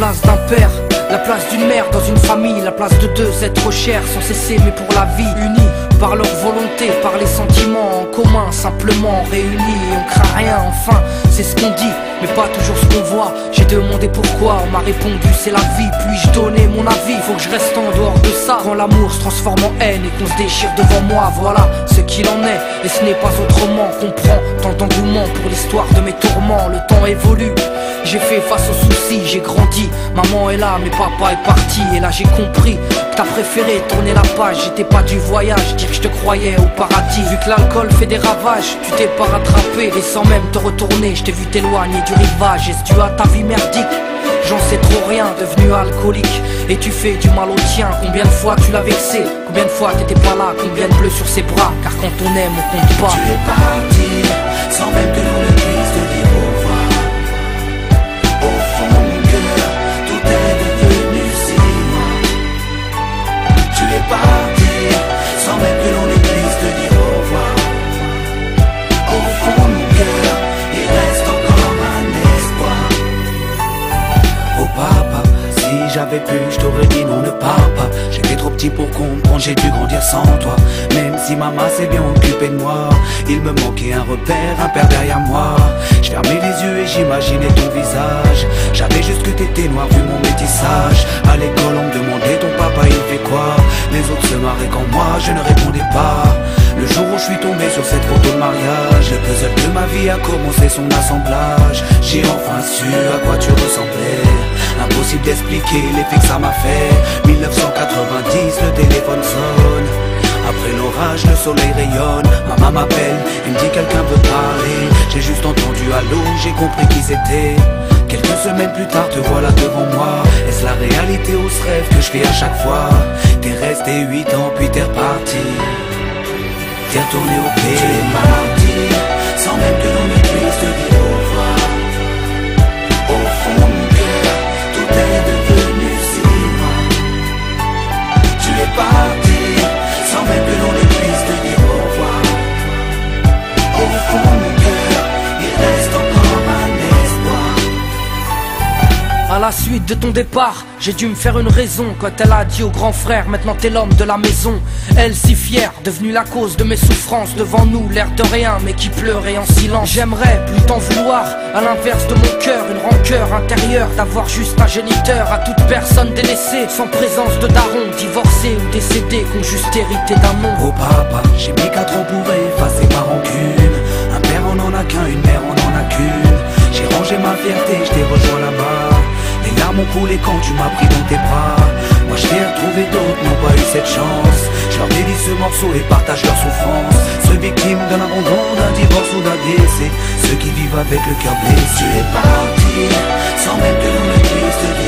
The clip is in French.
place d'un père, la place d'une mère dans une famille, la place de deux êtres chers sans cesser mais pour la vie, unis par leur volonté, par les sentiments en commun, simplement réunis et on craint rien, enfin c'est ce qu'on dit, mais pas toujours ce qu'on voit. J'ai demandé pourquoi, on m'a répondu c'est la vie, puis-je donner mon avis, faut que je reste en dehors de ça. Quand l'amour se transforme en haine et qu'on se déchire devant moi, voilà ce qu'il en est, et ce n'est pas autrement. Comprends tant d'engouement pour l'histoire de mes tourments, le temps évolue. J'ai fait face aux soucis, j'ai grandi, maman est là mais papa est parti. Et là j'ai compris que t'as préféré tourner la page, j'étais pas du voyage, dire que je te croyais au paradis. Vu que l'alcool fait des ravages, tu t'es pas rattrapé, et sans même te retourner, je t'ai vu t'éloigner du rivage. Est-ce dû à ta vie merdique? J'en sais trop rien, devenu alcoolique, et tu fais du mal au tien. Combien de fois tu l'as vexé, combien de fois t'étais pas là, combien de bleus sur ses bras, car quand on aime on compte pas. Tu es parti, sans même que l'on ne puisse te dire au revoir. Au fond mon cœur, tout est devenu si loin. Tu es parti, sans même que l'on ne puisse te dire au revoir. Au fond mon cœur, il reste encore un espoir. Oh papa, si j'avais pu, je t'aurais dit non, ne pars pas. J'étais trop petit pour comprendre, j'ai dû grandir sans toi. Même si maman s'est bien occupée de moi, il me manquait un repère, un père derrière moi. Je fermais les yeux et j'imaginais ton visage. J'avais juste que t'étais noir vu mon métissage. À l'école on me demandait ton papa il fait quoi. Les autres se marraient quand moi je ne répondais pas. Le jour où je suis tombé sur cette photo de mariage, le puzzle de ma vie a commencé son assemblage. J'ai enfin su à quoi tu ressemblais. Impossible d'expliquer l'effet que ça m'a fait. 1990, le téléphone sonne. Après l'orage, le soleil rayonne. Maman m'appelle, elle me dit quelqu'un veut parler. J'ai juste entendu allô, j'ai compris qui c'était. Quelques semaines plus tard, te voilà devant moi. Est-ce la réalité ou ce rêve que je fais à chaque fois? T'es resté 8 ans, puis t'es reparti. T'es retourné au pays. Tu es parti, sans même que l'on ne puisse te dire au revoir. Au fond mon cœur, tout est devenu si loin. Tu es parti, sans même que l'on ne puisse te dire au revoir. Au fond mon cœur, il reste encore un espoir. À la suite de ton départ, j'ai dû me faire une raison quand elle a dit au grand frère, maintenant t'es l'homme de la maison. Elle si fière, devenue la cause de mes souffrances, devant nous l'air de rien mais qui pleurait en silence. J'aimerais plus t'en vouloir, à l'inverse de mon cœur, une rancœur intérieure d'avoir juste un géniteur. À toute personne délaissée, sans présence de daron, divorcé ou décédé, qu'on juste hérité d'un nom. Oh papa, j'ai mis 4 ans pour effacer ma rancune. Un père on en a qu'un, une mère on en a qu'une. J'ai rangé ma fierté, je t'ai rejoint là-bas. Les larmes ont coulé quand tu m'as pris dans tes bras. Moi je t'ai retrouvé, d'autres n'ont pas eu cette chance. Je leur dédie ce morceau et partage leur souffrance. Ceux victimes d'un abandon, d'un divorce ou d'un décès, ceux qui vivent avec le cœur blessé. Tu es parti, sans même que l'on ne puisse te dire